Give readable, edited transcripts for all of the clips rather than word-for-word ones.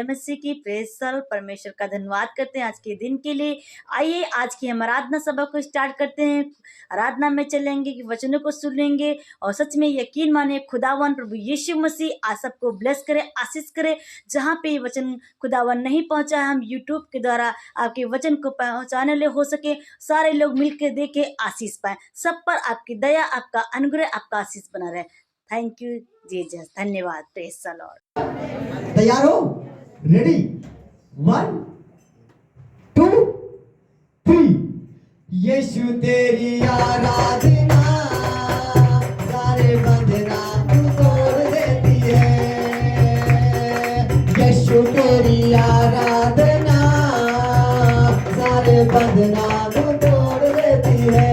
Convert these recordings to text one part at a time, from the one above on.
मसीह की। Praise the Lord. परमेश्वर का धन्यवाद करते हैं आज के दिन के लिए। आइए आज की हम आराधना सभा को स्टार्ट करते हैं। आराधना में चलेंगे कि वचनों को सुनेंगे और सच में यकीन माने खुदावन प्रभु यीशु मसीह आज सबको ब्लेस करे, आशीष करे। जहाँ पे ये वचन खुदावन नहीं पहुंचा है, हम यूट्यूब के द्वारा आपके वचन को पहुंचाने ले हो सके, सारे लोग मिलकर देखे, आशीष पाए। सब पर आपकी दया, आपका अनुग्रह, आपका आशीष बना रहे। Thank you Jesus. धन्यवाद। Praise the Lord. तैयार हो? रेडी? 1 2 3। यीशु तेरी आराधना सारे बंधना तू तोड़ देती है। यीशु तेरी आराधना सारे बंधना तू तोड़ देती है।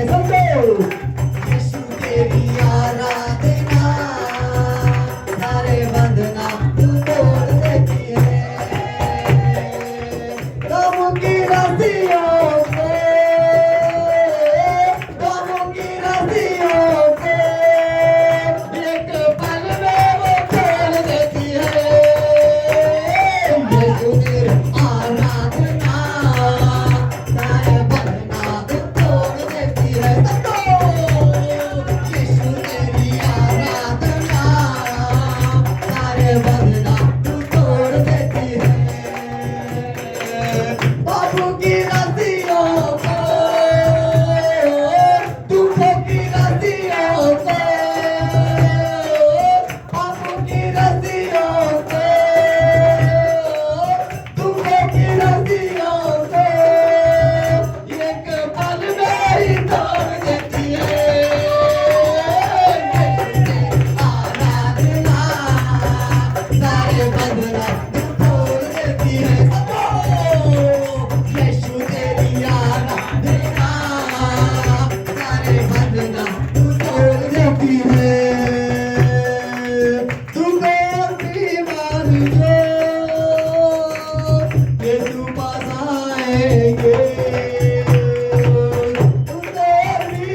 समझो, यीशु तेरी आराधना सारे बंधना तू तोड़ देती है। गमों की रस्सियों से, गमों की रस्सियों से एक पल में वो खोल देती है। यीशु तेरी आराधना सारे बंधना तू तोड़ देती है। यीशु तेरी आराधना सारे बंधना तू तोड़ देती है। बाबू की रस्सियों को, दुखों की रस्सियों को, बाबू की रस्सियों को, दुखों की रस्सियों को एक पल में ही तोड़ देती है। आराधना सारे बंधना तू तोड़ देती है। यीशु तेरी आराधना सारे बंधना तू तोड़ देती है। तुम बीमार हो, यीशु पास आएंगे। तुम बीमार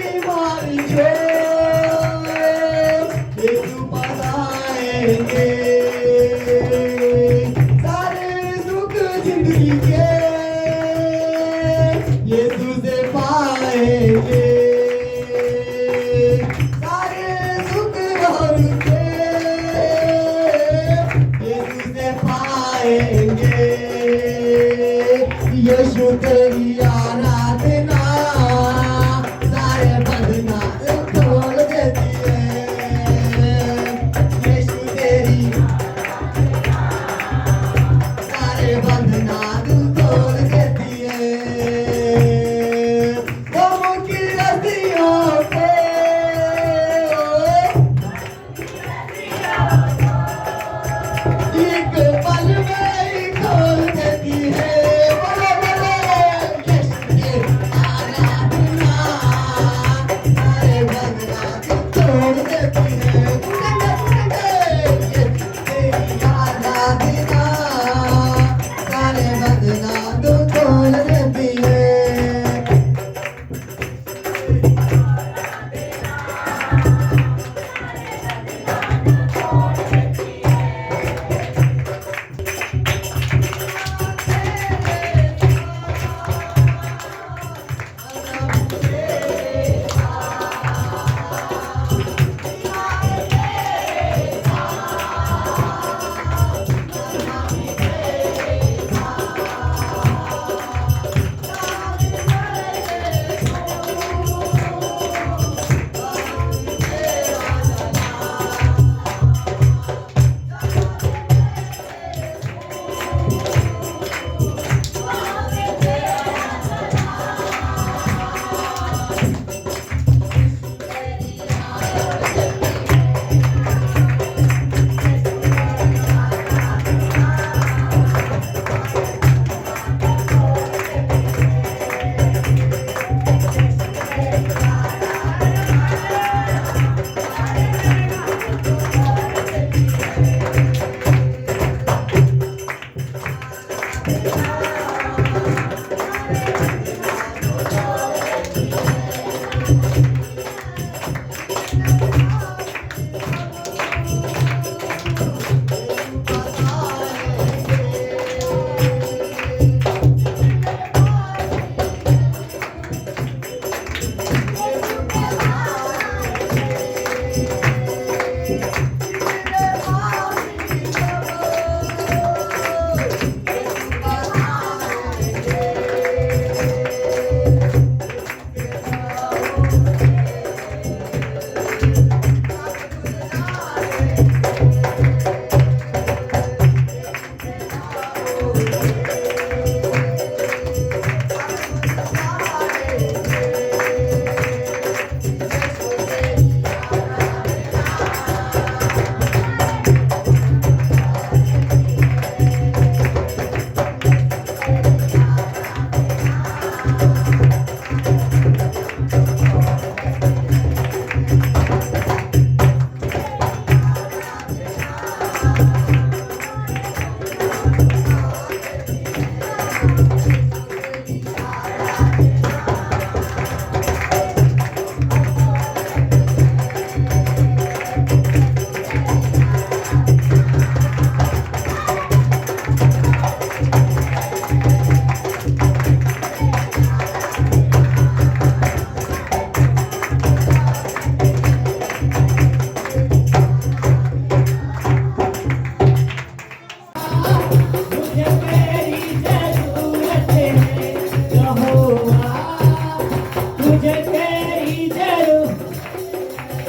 मुझे तेरी जरूरत,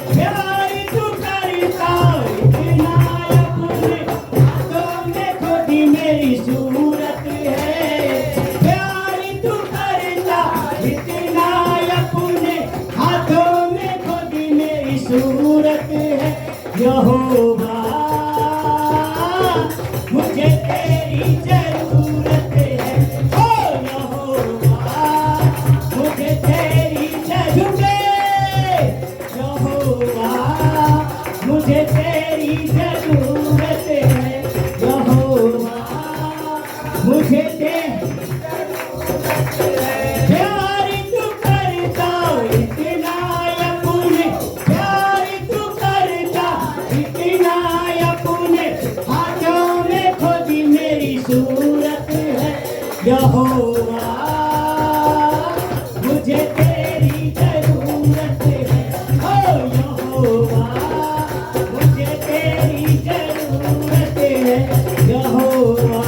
प्यार तू करता इतना अपने हाथों में खोदी मेरी सूरत है, प्यार तू करता इतना अपने हाथों में खोदी मेरी सूरत है। यहोवा मुझे तेरी जरूरत है, ओ यहोवा मुझे तेरी जरूरत है, यहोवा मुझे तेरी जरूरत है, यहोवा मुझे प्यार तू करता इतना अपने, प्यार तू करता इतना अपने हाथों में खोदी मेरी सूरत है। यहोवा मुझे तेरी जरूरत है, ओ यहोवा मुझे तेरी जरूरत है, यहोवा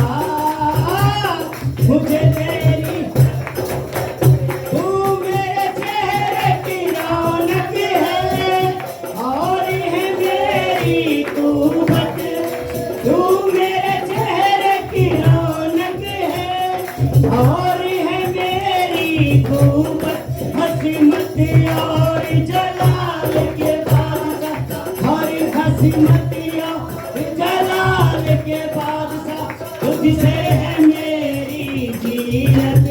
मुझे तेरी, तू मेरे चेहरे की रौनक है और है मेरी कुर्बत, तू मेरे चेहरे की रौनक है और है मेरी कुर्बत, हसीमत और जलाल के बादशाह, और हसीमत और जलाल के बादशाह, तुझसे है मेरी जीनत,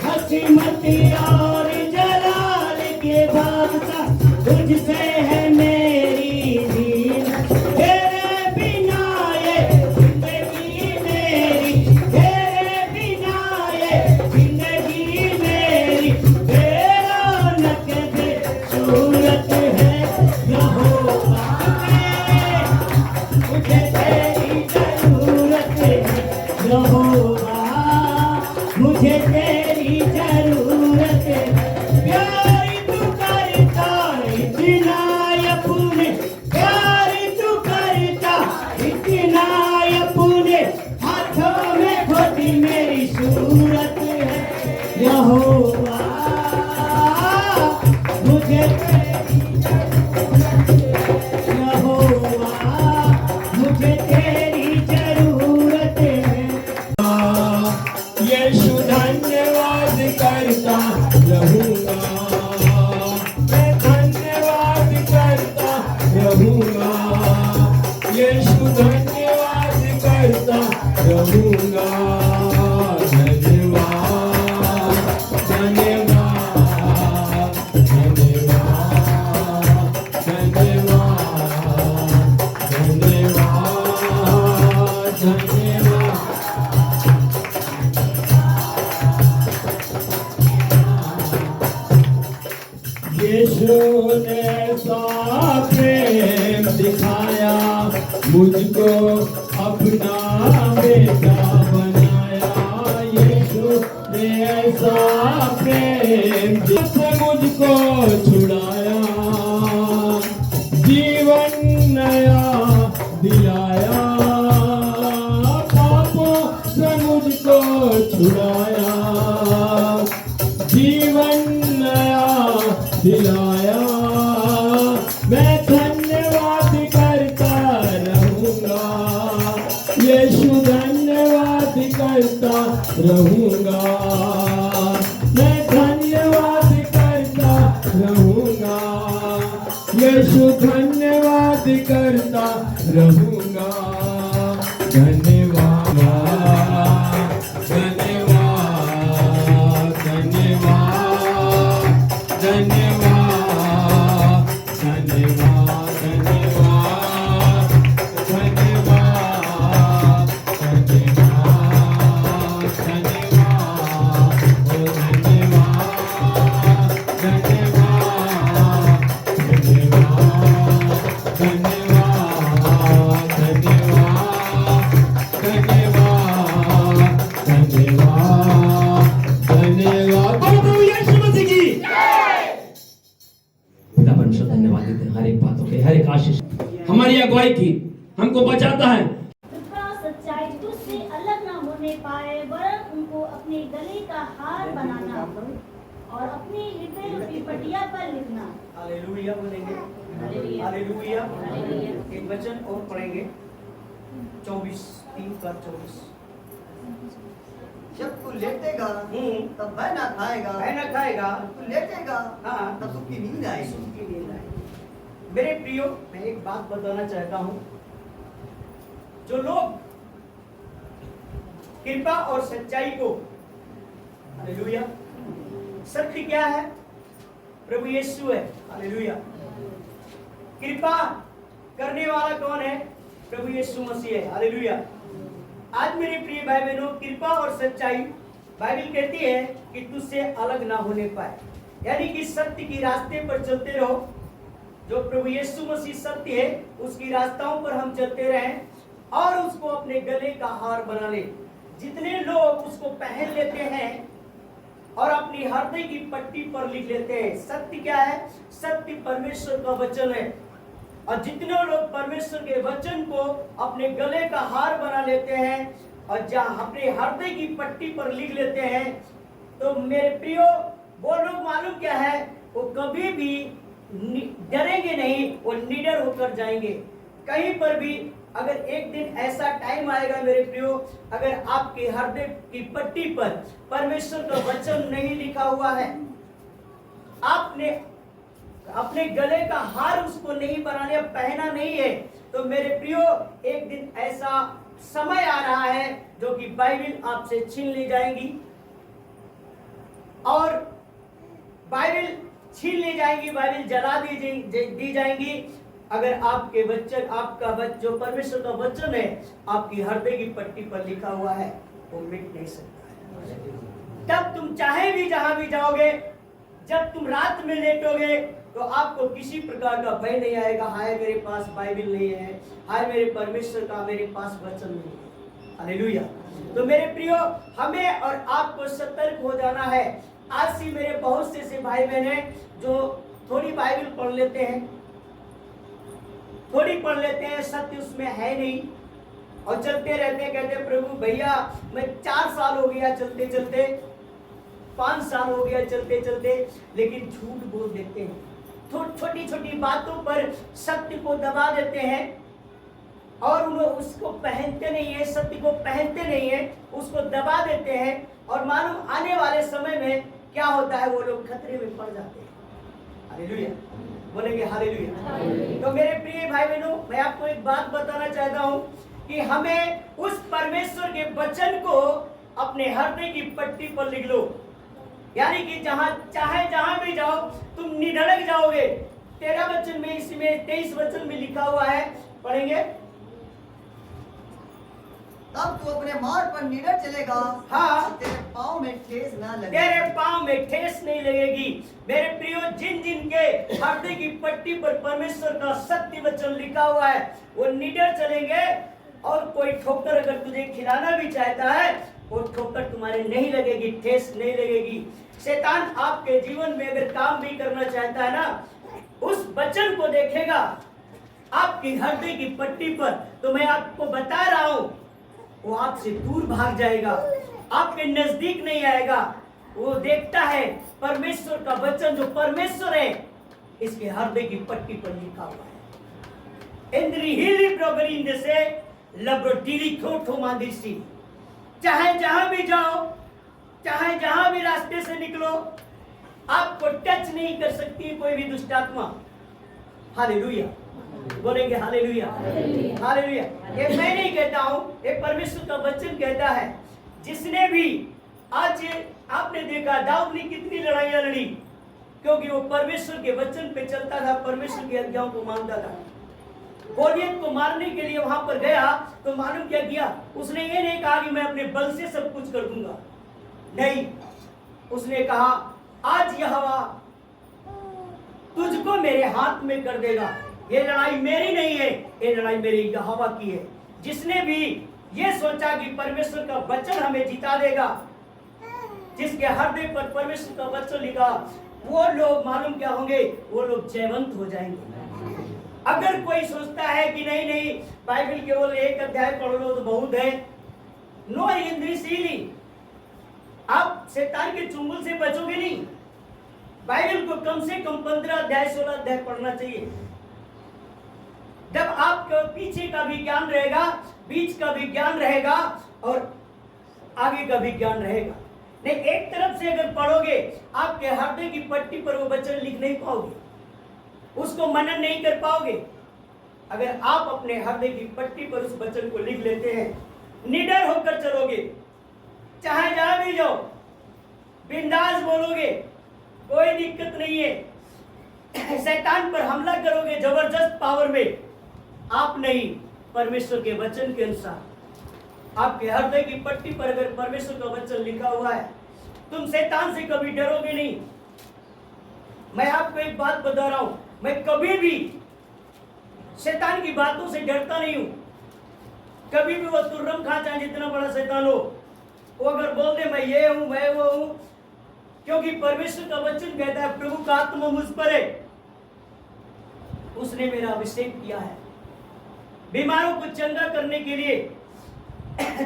हसीमत और जलाल के बादशाह, तुझसे है मेरी जीनत, तेरे बिना ये जिंदगी मेरी, तेरे बिना ये जिंदगी मेरी बेरौनक बेसूरत है। यहोवा मुझे तेरी जरूरत है, यहोवा मुझे तेरी जरूरत है, प्यार तू करता इतना अपने, प्यार तू करता इतना अपने हाथों में खोदी मेरी सूरत है। यहोवा मुझे तेरी जरूरत है, यहोवा मुझे तेरी जरूरत है। यीशु धन्यवाद करता रहूंगा, मैं धन्यवाद करता रहूंगा, यीशु धन्यवाद करता रहूंगा, धन्यवाद धन्यवाद धन्यवाद धन्यवाद धन्यवाद। यीशु ने ऐसा प्रेम दिखाया, मुझको अपना बेटा बनाया, यीशु ने ऐसा प्रेम से मुझको छुड़ाया, जीवन नया दिलाया, पापों से मुझको छुड़ाया, जीवन नया दिलाया, मैं धन्यवाद करता रहूंगा, यीशु धन्यवाद करता रहूंगा, मैं धन्यवाद करता रहूंगा, यीशु धन्यवाद करता रहूंगा, धन्यवाद धन्यवाद धन्यवाद धन्यवाद धन्यवाद धन्यवाद धन्यवाद धन्यवाद धन्यवाद ओ धन्यवाद धन्यवाद धन्यवाद धन्यवाद धन्यवाद धन्यवाद धन्यवाद। प्रभु यीशु मसीह की खुदा परमेश्वर धन्यवाद देते हैं हर एक बातों के, हर एक आशीष हमारी अगुवाई की हमको बचाता है। कृपा सच्चाई तुझसे अलग ना होने पाए, वरन उनको अपने गले का हार बनाना और अपनी हृदय पटिया पर लिखना। हालेलुया बोलेंगे, हालेलुया। हालेलुया। हालेलुया। एक वचन और पढ़ेंगे 24, 3:24। जब तू लेटेगा तब वह ना खाएगा, है ना खाएगा, तू लेटेगा हाँ, तब सुखी नींद आएगी। सुख की नींद आएगी। मेरे प्रियो, मैं एक बात बताना चाहता हूँ, जो लोग कृपा और सच्चाई को, हालेलुया, सत्य क्या है? प्रभु यीशु है, हालेलुया। कृपा करने वाला कौन है? प्रभु यीशु मसीह है, हालेलुया। आज मेरे प्रिय भाई बहनों, कृपा और सच्चाई बाइबल कहती है कि तुझसे अलग ना होने पाए, यानी कि सत्य की रास्ते पर चलते रहो। जो प्रभु यीशु मसीह सत्य है, उसकी रास्ताओं पर हम चलते रहें और उसको अपने गले का हार बना ले। जितने लोग उसको पहन लेते हैं और अपनी हृदय की पट्टी पर लिख लेते हैं, सत्य क्या है? सत्य परमेश्वर का वचन है। और जितने लोग परमेश्वर के वचन को अपने गले का हार बना लेते हैं और जहां अपने हृदय की पट्टी पर लिख लेते हैं, तो मेरे प्रियो, वो लोग मालूम क्या है? वो कभी भी डरेंगे नहीं, वो निडर होकर जाएंगे कहीं पर भी। अगर एक दिन ऐसा टाइम आएगा मेरे प्रियो, अगर आपके हृदय की पट्टी पर परमेश्वर का वचन नहीं लिखा हुआ है, आपने अपने गले का हार उसको नहीं बना लिया, पहना नहीं है, तो मेरे प्रियो, एक दिन ऐसा समय आ रहा है जो कि बाइबल आपसे छीन ली जाएगी। और बाइबल छीन ली जाएगी, बाइबल जला दी जाएंगी, अगर आपके वचन, आपका जो परमेश्वर का वचन है आपकी हृदय की पट्टी पर लिखा हुआ है, वो मिट नहीं सकता है। तब तुम चाहे भी जहां भी जाओगे, जब तुम रात में लेटोगे, तो आपको किसी प्रकार का भय नहीं आएगा, हाय मेरे पास बाइबल नहीं है, हाय मेरे परमेश्वर का मेरे पास वचन नहीं है, हालेलुया। तो मेरे प्रियो, हमें और आपको सतर्क हो जाना है। आज से मेरे बहुत से भाई बहन हैं जो थोड़ी बाइबल पढ़ लेते हैं, थोड़ी पढ़ लेते हैं, सत्य उसमें है नहीं, और चलते रहते हैं, कहते हैं प्रभु भैया मैं 4 साल हो गया चलते चलते, 5 साल हो गया चलते चलते, लेकिन झूठ बोल देते हैं। छोटी छोटी बातों पर सत्य को दबा देते हैं और उन्हें उसको पहनते नहीं है, सत्य को पहनते नहीं है, उसको दबा देते हैं। और मालूम आने वाले समय में क्या होता है, वो लोग खतरे में पड़ जाते हैं। हालेलुया, बोलेंगे हालेलुया। तो मेरे प्रिय भाई बहनों, मैं आपको एक बात बताना चाहता हूं कि हमें उस परमेश्वर के वचन को अपने हृदय की पट्टी पर लिख लो, यानी कि जहां भी जाओ तुम निधड़क जाओगे। 13 वचन में, इसमें 23 वचन में लिखा हुआ है, पढ़ेंगे। तब तू अपने मार्ग पर निडर चलेगा, हाँ, तेरे पाँव में ठेस ना लगे, तेरे पाँव में ठेस नहीं लगेगी। मेरे प्रियो, जिन के हृदय की पट्टी पर परमेश्वर का सत्य वचन लिखा हुआ है, वो निडर चलेंगे। और कोई ठोकर अगर तुझे खिलाना भी चाहता है, वो ठोकर तुम्हारे नहीं लगेगी, ठेस नहीं लगेगी। शैतान आपके जीवन में अगर काम भी करना चाहता है ना, उस वचन को देखेगा आपकी हृदय की पट्टी पर, तो मैं आपको बता रहा हूं, वो आपसे दूर भाग जाएगा, आपके नजदीक नहीं आएगा। वो देखता है परमेश्वर का वचन, जो परमेश्वर है, इसके हृदय की पट्टी पर लिखा हुआ है। इंद्री हिली प्रोगरी इंद्र लब्रोटीली खोठो मादिसी। चाहे जहां भी जाओ, चाहे जहां भी रास्ते से निकलो, आपको टच नहीं कर सकती कोई भी दुष्ट आत्मा। हालेलुया, बोलेंगे हालेलुया, हालेलुया। ये मैं नहीं कहता हूं, ये परमेश्वर का वचन कहता है। जिसने भी, आज आपने देखा दाऊद ने कितनी लड़ाइयां लड़ी, क्योंकि वो परमेश्वर के वचन पे चलता था, परमेश्वर की आज्ञाओं को मानता था। गोलियत को मारने के लिए वहां पर गया तो मालूम क्या किया, उसने ये नहीं कहा कि मैं अपने बल से सब कुछ कर दूंगा, नहीं, उसने कहा आज यहोवा तुझको मेरे हाथ में कर देगा। ये लड़ाई मेरी नहीं है, ये लड़ाई मेरी यहोवा की है। जिसने भी ये सोचा कि परमेश्वर का वचन हमें जिता देगा, जिसके हृदय पर परमेश्वर का वचन लिखा, वो लोग मालूम क्या होंगे, वो लोग जयवंत हो जाएंगे। अगर कोई सोचता है कि नहीं नहीं बाइबल केवल एक अध्याय पढ़ लो तो बहुत है, नो इंद्रियशीली, आप शैतान के चुंगल से बचोगे नहीं। बाइबल को कम से कम 15 अध्याय 16 अध्याय पढ़ना चाहिए। जब आपके पीछे का भी ज्ञान रहेगा, बीच का भी ज्ञान रहेगा और आगे का भी ज्ञान रहेगा। नहीं, एक तरफ से अगर पढ़ोगे आपके हृदय की पट्टी पर वो वचन लिख नहीं पाओगे, उसको मनन नहीं कर पाओगे। अगर आप अपने हृदय की पट्टी पर उस वचन को लिख लेते हैं, निडर होकर चलोगे, चाहे जहां भी जाओ बिंदास बोलोगे, कोई दिक्कत नहीं है। शैतान पर हमला करोगे जबरदस्त पावर में, आप नहीं, परमेश्वर के वचन के अनुसार। आपके हृदय की पट्टी पर अगर परमेश्वर का वचन लिखा हुआ है, तुम शैतान से कभी डरोगे नहीं। मैं आपको एक बात बता रहा हूं, मैं कभी भी शैतान की बातों से डरता नहीं हूं। कभी भी वो तुर्रम खां चाहे जितना बड़ा शैतान हो, वो अगर बोल दे मैं ये हूं मैं वो हूं, क्योंकि परमेश्वर का वचन कहता है प्रभु का आत्मा मुझ पर है, उसने मेरा अभिषेक किया है बीमारों को चंगा करने के लिए,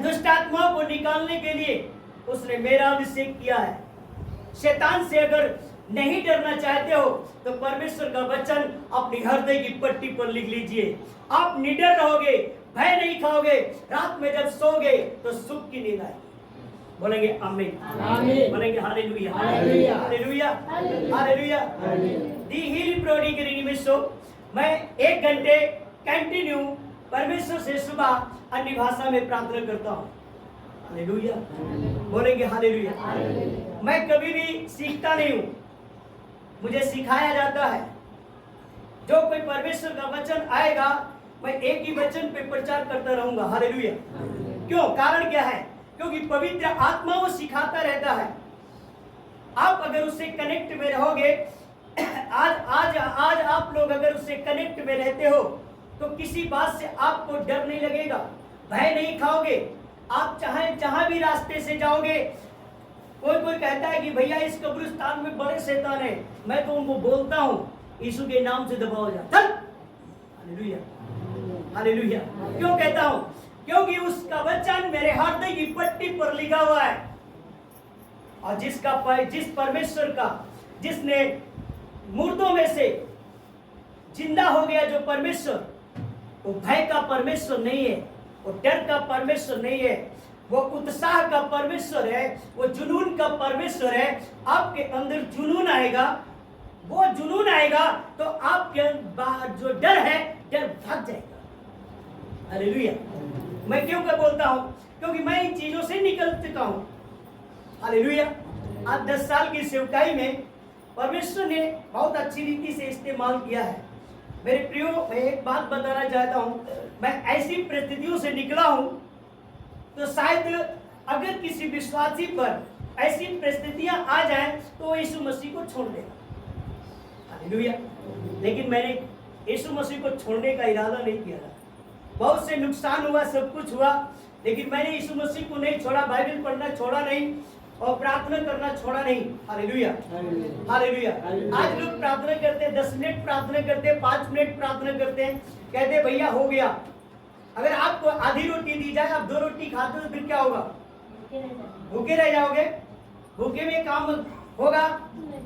दुष्ट आत्माओं को निकालने के लिए उसने मेरा अभिषेक किया है। शैतान से अगर नहीं डरना चाहते हो तो परमेश्वर का वचन अपनी हृदय की पट्टी पर लिख लीजिए। आप निडर रहोगे, भय नहीं खाओगे, रात में जब सोओगे तो सुख की नींद आएगी। बोलेंगे आमीन, बोलेंगे हालेलुया, हालेलुया, हालेलुया। दी हीली प्रोडी के निमित्त मैं 1 घंटे कंटिन्यू परमेश्वर से सुबह अन्य भाषा में प्रार्थना करता हूँ। हालेलुया, बोलेंगे हालेलुया। मैं कभी भी सीखता नहीं हूँ, मुझे सिखाया जाता है। जो कोई परमेश्वर का वचन आएगा, मैं एक ही वचन पे प्रचार करता रहूंगा। हालेलुया। क्यों? कारण क्या है? क्योंकि पवित्र आत्मा वो सिखाता रहता है। आप अगर उससे कनेक्ट में रहोगे, आज आप लोग अगर उससे कनेक्ट में रहते हो तो किसी बात से आपको डर नहीं लगेगा, भय नहीं खाओगे। आप चाहे जहां भी रास्ते से जाओगे, कोई कहता है कि भैया इस कब्रिस्तान में बड़े शैतान है, मैं तो उनको बोलता हूँ यीशु के नाम से दबाओ जा। Hallelujah, hallelujah. क्यों कहता हूँ? क्योंकि उसका वचन मेरे हृदय की पट्टी पर लिखा हुआ है। और जिस परमेश्वर का, जिसने मुर्दों में से जिंदा हो गया, जो परमेश्वर, वो भय का परमेश्वर नहीं है, वो डर का परमेश्वर नहीं है, वो उत्साह का परमेश्वर है, वो जुनून का परमेश्वर है। आपके अंदर जुनून आएगा, वो जुनून आएगा तो आपके बाहर जो डर है, डर भाग जाएगा। हालेलुया। मैं क्यों कर बोलता हूं? क्योंकि मैं इन चीजों से निकल चुका हूं। हालेलुया। आज 10 साल की सेवकाई में परमेश्वर ने बहुत अच्छी रीति से इस्तेमाल किया है। मेरे प्रियो, मैं एक बात बताना चाहता हूं, मैं ऐसी परिस्थितियों से निकला हूं तो शायद अगर किसी विश्वासी पर ऐसी परिस्थितियां आ जाएं तो वो यीशु मसीह को छोड़ देगा। हालेलुया। लेकिन मैंने यीशु मसीह को छोड़ने का इरादा नहीं किया था। बहुत से नुकसान हुआ, सब कुछ हुआ, लेकिन मैंने यीशु मसीह को नहीं छोड़ा, बाइबल पढ़ना छोड़ा नहीं और प्रार्थना करना छोड़ा नहीं। Hallelujah, hallelujah. आज लोग प्रार्थना करते हैं, 10 मिनट प्रार्थना करते हैं, 5 मिनट प्रार्थना करते हैं, कहते हैं भैया हो गया। अगर आपको आधी रोटी दी जाए, आप 2 रोटी खाते हो तो फिर क्या होगा? भूखे रह जाओगे? भूखे में काम होगा?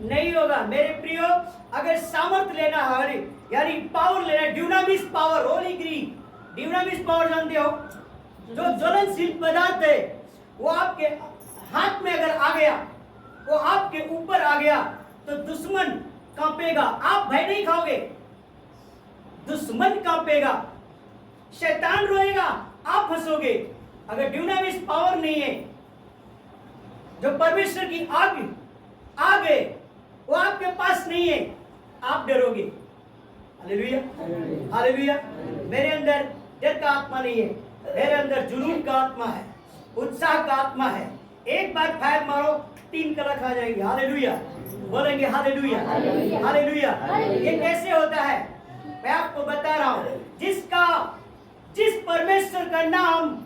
नहीं होगा। मेरे प्रियो, अगर सामर्थ लेना है, यानी पावर लेना, ड्यूनामिस पावर, होली ग्रीन ड्यूनामिस पावर जानते हो? जो ज्वलनशील पदार्थ है वो आपके हाथ में अगर आ गया, वो आपके ऊपर आ गया तो दुश्मन कांपेगा। आप भय नहीं खाओगे, दुश्मन कांपेगा, शैतान रोएगा, आप हंसोगे। अगर ड्यूनामिस पावर नहीं है, जो परमेश्वर की आग है, वो आपके पास नहीं है, आप डरोगे। Hallelujah, hallelujah. मेरे अंदर डर का आत्मा नहीं है, मेरे अंदर जुनून का आत्मा है, उत्साह का आत्मा है। एक बार फायर मारो, 3 कलक आ जाएंगे। हालेलुया, बोलेंगे हालेलुया, हालेलुया। ये कैसे होता है? मैं आपको बता रहा हूं। जिस परमेश्वर का नाम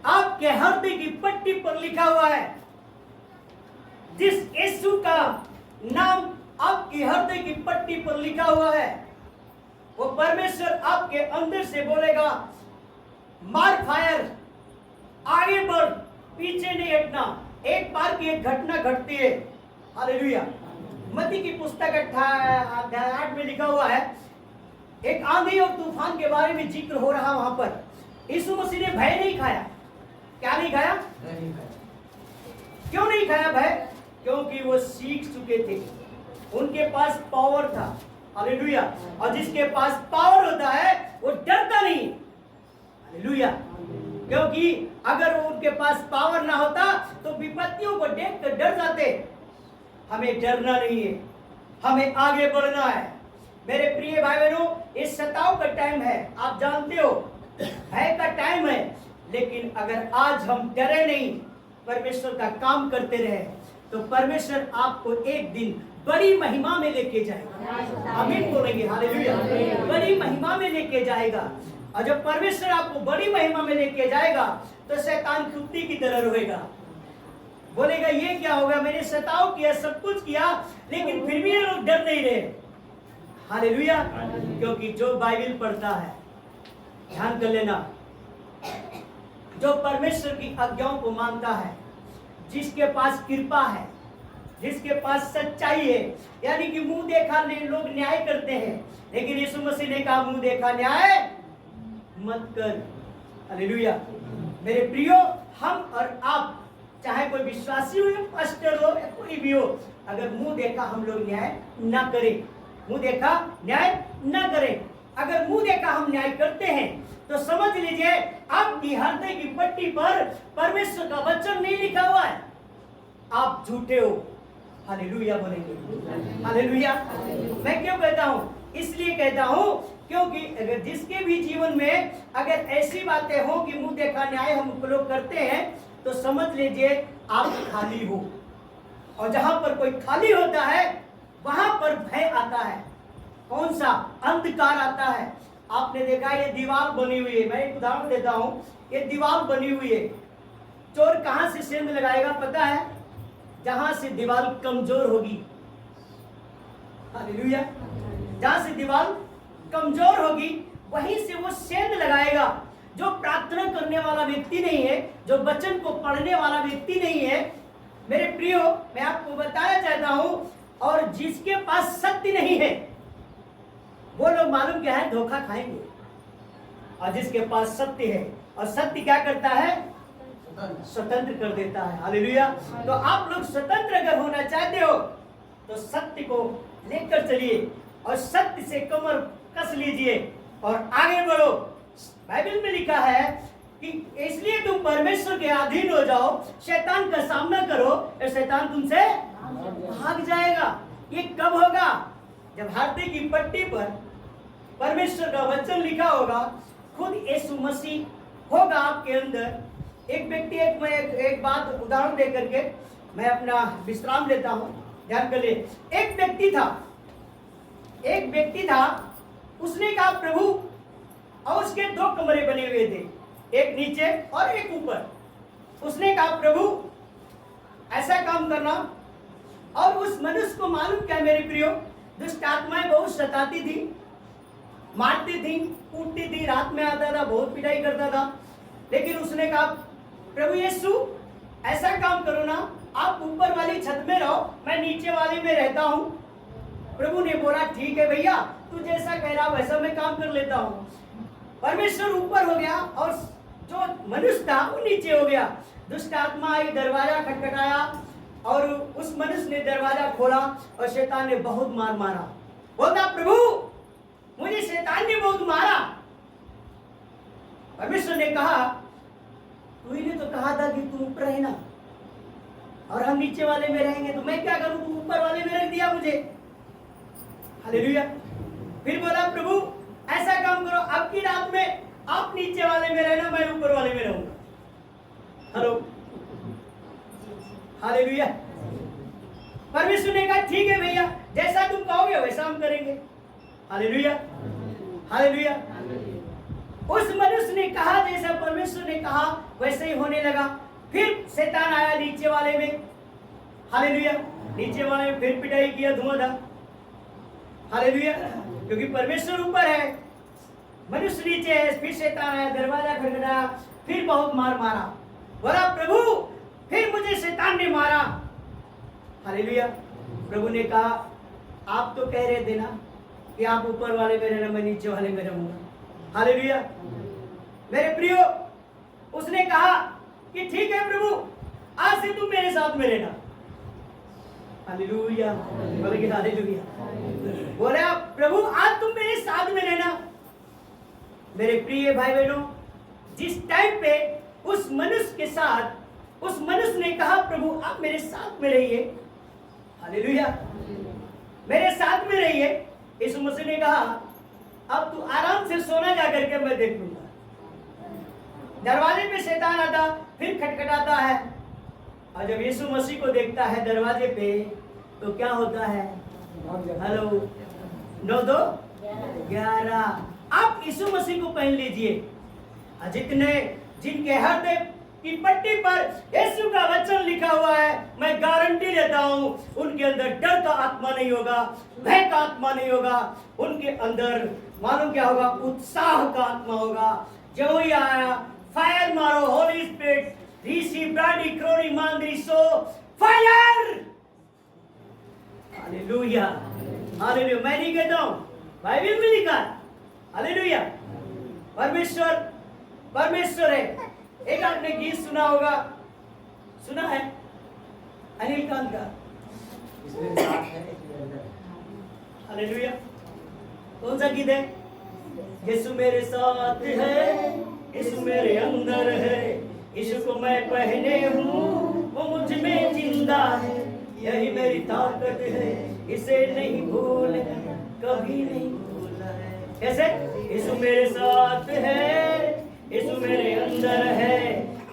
आपके हृदय की पट्टी पर लिखा हुआ है, जिस यीशु का नाम आपकी हृदय की पट्टी पर लिखा हुआ है, वो परमेश्वर आपके अंदर से बोलेगा मार फायर, आगे बढ़, पीछे नहीं हटना। एक बार की एक घटना घटती है, हालेलुया। मत्ती की पुस्तक 8 में लिखा हुआ है, एक आंधी और तूफान के बारे में जिक्र हो रहा वहां पर। यीशु मसीह ने भय नहीं खाया। क्या नहीं खाया? क्यों नहीं खाया भय? क्योंकि वो सीख चुके थे, उनके पास पावर था। हालेलुया। और जिसके पास पावर होता है वो डरता नहीं। हालेलुया। क्योंकि अगर उनके पास पावर ना होता तो विपत्तियों को देख कर डर जाते। हमें डरना नहीं है, हमें आगे बढ़ना है। मेरे प्रिय भाई बहनों, ये सताव का टाइम है, आप जानते हो, भय का टाइम है। लेकिन अगर आज हम डरे नहीं, परमेश्वर का काम करते रहे, तो परमेश्वर आपको एक दिन बड़ी महिमा में लेके जाएगा। आमीन बोलेंगे? हालेलुया। बड़ी महिमा में लेके जाएगा। और जब परमेश्वर आपको बड़ी महिमा में लेके जाएगा तो शैतान कुत्ते की तरह रोएगा, बोलेगा ये क्या होगा, मैंने सताव किया, सब कुछ किया, लेकिन फिर भी ये लोग डर नहीं रहे। हालेलुया। क्योंकि जो बाइबल पढ़ता है, ध्यान कर लेना, जो परमेश्वर की आज्ञाओं को मानता है, जिसके पास कृपा है, जिसके पास सच्चाई है, यानी कि मुंह देखा लोग न्याय करते हैं, लेकिन यीशु मसीह ने कहा मुंह देखा न्याय मत कर। हालेलुया। मेरे प्रियो, हम और आप, चाहे कोई विश्वासी हो या पास्टर हो या कोई भी हो, अगर मुंह देखा हम लोग न्याय ना करें, मुंह देखा न्याय ना करें, अगर मुंह देखा हम न्याय करते हैं तो समझ लीजिए आपकी हृदय की पट्टी पर परमेश्वर का वचन नहीं लिखा हुआ है, आप झूठे हो। हालेलुया बोलेंगे? हालेलुया। मैं क्यों कहता हूं? इसलिए कहता हूं क्योंकि अगर जिसके भी जीवन में अगर ऐसी बातें हो कि मुंह देखा न्याय हम लोग करते हैं, तो समझ लीजिए आप खाली हो। और जहां पर कोई खाली होता है वहां पर भय आता है। कौन सा? अंधकार आता है। आपने देखा ये दीवार बनी हुई है, मैं एक उदाहरण देता हूं, ये दीवार बनी हुई है, चोर कहां से सेंध लगाएगा पता है? जहां से दीवार कमजोर होगी। हालेलुया। जहां से दीवार कमजोर होगी वहीं से वो सेंध लगाएगा। जो प्रार्थना करने वाला व्यक्ति नहीं है, जो वचन को पढ़ने वाला व्यक्ति नहीं है, मेरे प्रियो, मैं आपको बताना चाहता हूं, और जिसके पास सत्य नहीं है वो लोग मालूम क्या है, धोखा खाएंगे। और जिसके पास सत्य है, और सत्य क्या करता है? स्वतंत्र कर देता है। हालेलुया। तो आप लोग स्वतंत्र अगर होना चाहते हो तो सत्य को लेकर चलिए और सत्य से कमर कस लीजिए और आगे बढ़ो। बाइबल में लिखा है कि इसलिए तुम परमेश्वर के अधीन हो जाओ, शैतान का सामना करो और शैतान तुमसे भाग जाएगा। ये कब होगा? जब हृदय की पट्टी पर परमेश्वर का वचन लिखा होगा, खुद यीशु मसीह होगा आपके अंदर। एक व्यक्ति, एक बात उदाहरण दे करके मैं अपना विश्राम लेता हूं, ध्यान कर लिए। एक व्यक्ति था, उसने कहा प्रभु, और उसके 2 कमरे बने हुए थे, एक नीचे और एक ऊपर। उसने कहा प्रभु ऐसा काम करना, और उस मनुष्य को मालूम क्या मेरे प्रियो, दुष्ट आत्माएं बहुत सताती थी, मारती थी, कूटती थी, रात में आता था, बहुत पिटाई करता था। लेकिन उसने कहा प्रभु यीशु ऐसा काम करो ना, आप ऊपर वाली छत में रहो, मैं नीचे वाले में रहता हूं। प्रभु ने बोला ठीक है भैया, तू जैसा कह रहा वैसा मैं काम कर लेता हूं। परमेश्वर ऊपर हो गया और जो मनुष्य था वो नीचे हो गया। दुष्ट आत्मा आई, दरवाजा खटखटाया और उस मनुष्य ने दरवाजा खोला और शैतान ने बहुत मार मारा। बोलता प्रभु मुझे शैतान ने बहुत मारा। परमेश्वर ने कहा तू ही ने तो कहा था कि तू ऊपर रहना और हम नीचे वाले में रहेंगे, तो मैं क्या करूं, तू ऊपर वाले में रख दिया मुझे। हालेलुया। फिर बोला प्रभु ऐसा काम करो, अब की रात में आप नीचे वाले में रहना, मैं ऊपर वाले में रहूंगा। Hello, hallelujah. परमेश्वर ने कहा ठीक है भैया, जैसा तुम कहोगे वैसा हम करेंगे। Hallelujah, hallelujah. उस मनुष्य ने कहा जैसा परमेश्वर ने कहा वैसे ही होने लगा। फिर शैतान आया नीचे वाले में। हालेलुया। नीचे वाले में फिर पिटाई किया, धुआंधार। हालेलुया। क्योंकि परमेश्वर ऊपर है, मनुष्य नीचे है। फिर शैतान आया, दरवाजा खटखटाया, फिर बहुत मार मारा। बोला प्रभु फिर मुझे शैतान ने मारा। हालेलुया। प्रभु ने कहा, आप तो कह रहे थे ना कि आप ऊपर वाले में रहना, मैं नीचे वाले में रहूंगा। हालेलुया। मेरे प्रियो, उसने कहा कि ठीक है प्रभु, आज से तुम मेरे साथ में रहना। हालेलुया, बोले हालेलुया। बोले प्रभु आज तुम मेरे साथ में रहना। मेरे प्रिय भाई बहनों, जिस टाइम पे उस मनुष्य के साथ उस मनुष्य ने कहा प्रभु आप मेरे साथ में रहिए, हालेलुया, मेरे साथ में रहिए, यीशु मसीह ने कहा अब तू आराम से सोना जा करके मैं देख लूंगा। दरवाजे पे शैतान आता, फिर खटखटाता है, और जब यीशु मसीह को देखता है दरवाजे पे तो क्या होता है? हेलो, 9-2-11। आप यीशु मसीह को पहन लीजिए। जिनके हृदय की पट्टी पर यीशु का वचन लिखा हुआ है, मैं गारंटी देता हूं उनके अंदर डर का आत्मा नहीं होगा, भय का आत्मा नहीं होगा, उनके अंदर मालूम क्या होगा? उत्साह का आत्मा होगा। जो ही आया, फायर मारो, होली स्पिरिट, रीसी ब्राडी क्रोनी मांद्री सो फायर। Hallelujah, hallelujah. मैं नहीं कहता हूं, बाइबल में लिखा है। हालेलुया। परमेश्वर है। एक आपने गीत सुना होगा, सुना है? अनिल कांत का। हालेलुया। कौन सा गीत है? यीशु मेरे साथ है, यीशु मेरे अंदर है, यीशु को मैं पहने हूँ, वो मुझ में जिंदा है, यही मेरी ताकत है, इसे नहीं भूल, कभी नहीं भूला है। कैसे? यीशु मेरे साथ है, यीशु मेरे अंदर है,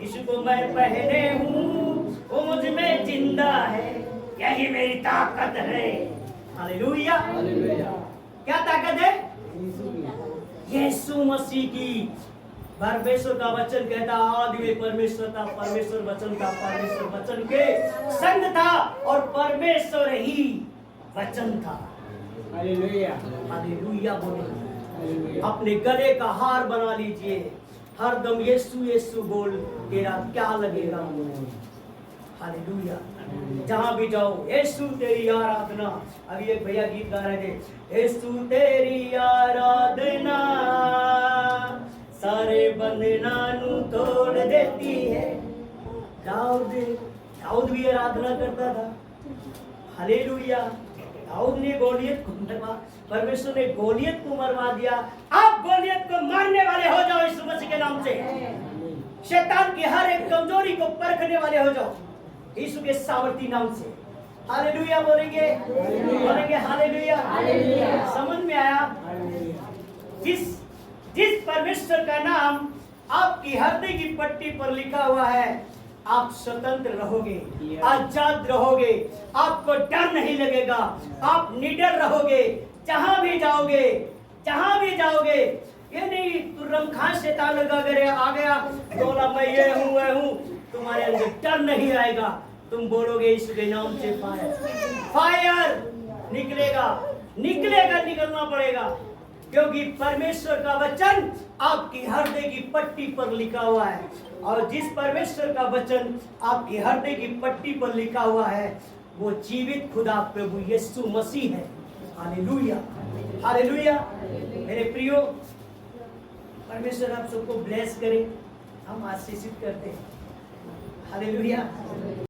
यीशु को मैं पहने हूँ, वो मुझ में जिंदा है, यही मेरी ताकत है। हालेलुया। क्या ताकत है? यीशु मसीह की। परमेश्वर का वचन कहता आदि में परमेश्वर था, परमेश्वर वचन था, परमेश्वर वचन के संग था, और परमेश्वर ही वचन था। हालेलुया, हालेलुया बोले। अपने गले का हार बना लीजिए, हर दम यीशु यीशु बोल, तेरा क्या लगेगा? हालेलुया। जहां भी जाओ यीशु तेरी आराधना। अभी एक भैया गीत गा रहे थे, यीशु तेरी आराधना सारे बंधनानु तोड़ देती है। दाऊद भी आराधना करता था। हालेलुया। दाऊद ने गोलियत को मरवा, परमेश्वर ने गोलियत को मरवा दिया। आप गोलियत को मारने वाले हो जाओ यीशु मसीह के नाम से। शैतान की हर एक कमजोरी को परखने वाले हो जाओ यीशु के सामर्थी नाम से। हालेलुया बोलेंगे, बोलेंगे हालेलुया। समझ में आया? जिस परमेश्वर का नाम आपकी हृदय की पट्टी पर लिखा हुआ है, आप स्वतंत्र रहोगे, आजाद रहोगे, आपको डर नहीं लगेगा, आप निडर रहोगे। जहां भी जाओगे, जहां भी जाओगे, ये नहीं तू रमखान शैतान लगा कर आ गया, बोला मैं ये हूं वह हूं, तुम्हारे अंदर डर नहीं आएगा। तुम बोलोगे यीशु के नाम से फायर, फायर निकलेगा, निकलेगा, निकलना पड़ेगा, क्योंकि परमेश्वर का वचन आपकी हृदय की पट्टी पर लिखा हुआ है। और जिस परमेश्वर का वचन आपकी हृदय की पट्टी पर लिखा हुआ है, वो जीवित खुदा प्रभु यीशु मसीह है। Hallelujah, hallelujah. मेरे प्रियो, परमेश्वर आप सबको ब्लेस करे, हम आशीषित करते हैं। हालेलुया।